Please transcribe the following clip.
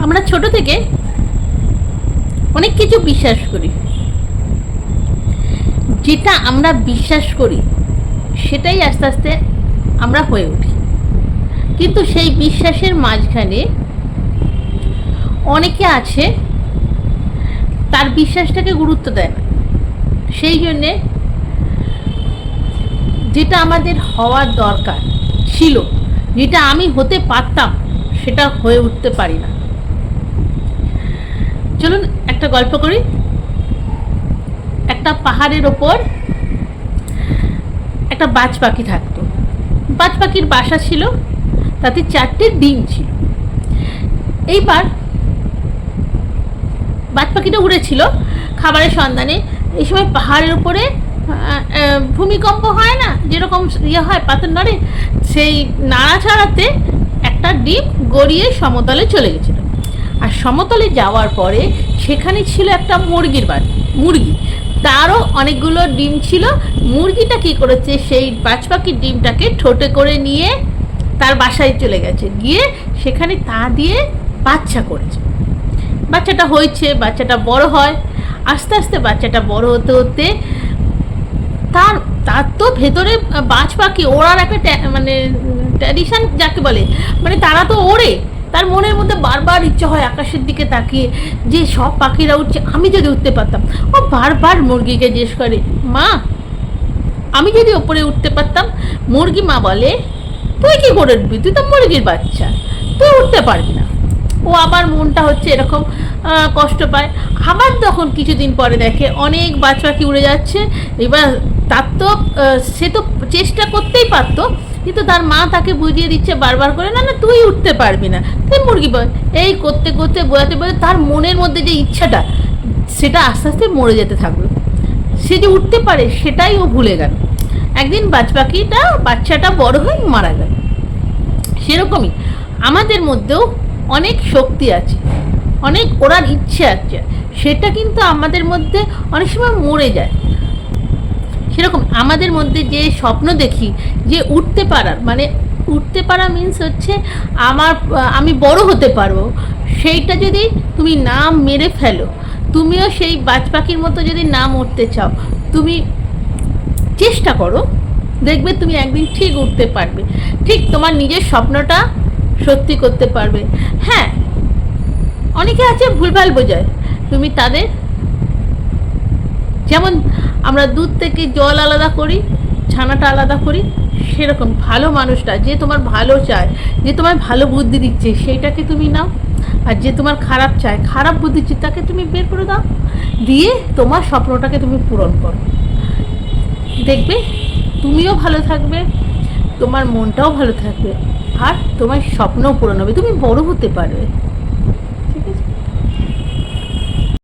আমরা ছোট থেকে অনেক কিছু বিশ্বাস করি, যেটা আমরা বিশ্বাস করি সেটাই আস্তে আস্তে আমরা হয়ে উঠি। কিন্তু সেই বিশ্বাসের মাঝখানে অনেকে আছে তার বিশ্বাসটাকে গুরুত্ব দেয় না, সেই জন্যে যেটা আমাদের হওয়ার দরকার ছিল, যেটা আমি হতে পারতাম, সেটা হয়ে উঠতে পারি না। চলুন একটা গল্প করি। একটা পাহাড়ের ওপর একটা বাজ পাখি থাকতো। বাজ পাখির বাসা ছিল, তাতে 4টে ডিম ছিল। এইবার বাজ পাখিটা উড়েছিল খাবারের সন্ধানে। এই সময় পাহাড়ের উপরে ভূমিকম্প হয় না, যেরকম ইয়ে হয়, পাথর নড়ে, সেই নাড়াচাড়াতে একটা ডিম গড়িয়ে সমতলে চলে গেছিল। আর সমতলে যাওয়ার পরে সেখানে ছিল একটা মুরগি, তারও অনেকগুলো ডিম ছিল। মুরগিটা কি করেছে, সেই বাজ পাখির ডিমটাকে ঠোঁটে করে নিয়ে তার বাসায় চলে গেছে, গিয়ে সেখানে তা দিয়ে বাচ্চা করেছে। বাচ্চাটা হয়েছে, বাচ্চাটা বড় হয়, আস্তে আস্তে বাচ্চাটা বড় হতে হতে তার তো ভেতরে বাজ পাখি ওড়ার একটা ট্র্যাডিশন যাকে বলে, তারা তো ওড়ে। তার মনের মধ্যে বারবার ইচ্ছা হয় আকাশের দিকে তাকিয়ে যে সব পাখিরা উঠছে, আমি যদি উঠতে পারতাম। ও বারবার মুরগিকে জিজ্ঞেস করে, মা আমি যদি ওপরে উঠতে পারতাম। মুরগি মা বলে, তুই কি করে উঠবি, তুই তো মুরগির বাচ্চা, তুই উঠতে পারবি না। ও আবার মনটা হচ্ছে এরকম কষ্ট পায়। আবার তখন কিছুদিন পরে দেখে অনেক বাজ পাখি উড়ে যাচ্ছে। এবার তার তো সে তো চেষ্টা করতেই পারতো, কিন্তু তার মা তাকে বুঝিয়ে দিচ্ছে বারবার করে, না না তুই উঠতে পারবি না, তুই মুরগি বল। এই করতে করতে বোঝাতে বোঝাতে তার মনের মধ্যে যে ইচ্ছাটা, সেটা আস্তে আস্তে মরে যেতে থাকলো। সে যে উঠতে পারে সেটাই ও ভুলে গেল। একদিন বাজ পাখিটা বাচ্চাটা বড় হয়ে মারা গেল। সেরকমই আমাদের মধ্যেও অনেক শক্তি আছে, অনেক ওড়ার ইচ্ছে আছে, সেটা কিন্তু আমাদের মধ্যে অনেক সময় মরে যায়। সেরকম আমাদের মধ্যে যে স্বপ্ন দেখি যে উঠতে পারা মিন্স হচ্ছে আমি বড় হতে পারবো, সেইটা যদি তুমি না মেরে ফেলো, তুমিও সেই বাজ পাখির মতো যদি না মরতে চাও, তুমি চেষ্টা করো, দেখবে তুমি একদিন ঠিক উঠতে পারবে, ঠিক তোমার নিজের স্বপ্নটা সত্যি করতে পারবে। হ্যাঁ, অনেকে আছে ভুলভাল বোঝায়, তুমি তাদের, যেমন আমরা দুধ থেকে জল আলাদা করি, ছানাটা আলাদা করি, সেরকম ভালো মানুষটা যে তোমার ভালো চায়, যে তোমার ভালো বুদ্ধি দিচ্ছে, সেইটাকে তুমি নাও। আর যে তোমার খারাপ চায়, খারাপ বুদ্ধি দিচ্ছে, তাকে তুমি বের করে দাও, দিয়ে তোমার স্বপ্নটাকে তুমি পূরণ করো। দেখবে তুমিও ভালো থাকবে, তোমার মনটাও ভালো থাকবে, আর তোমার স্বপ্নও পূরণ হবে, তুমি বড় হতে পারবে।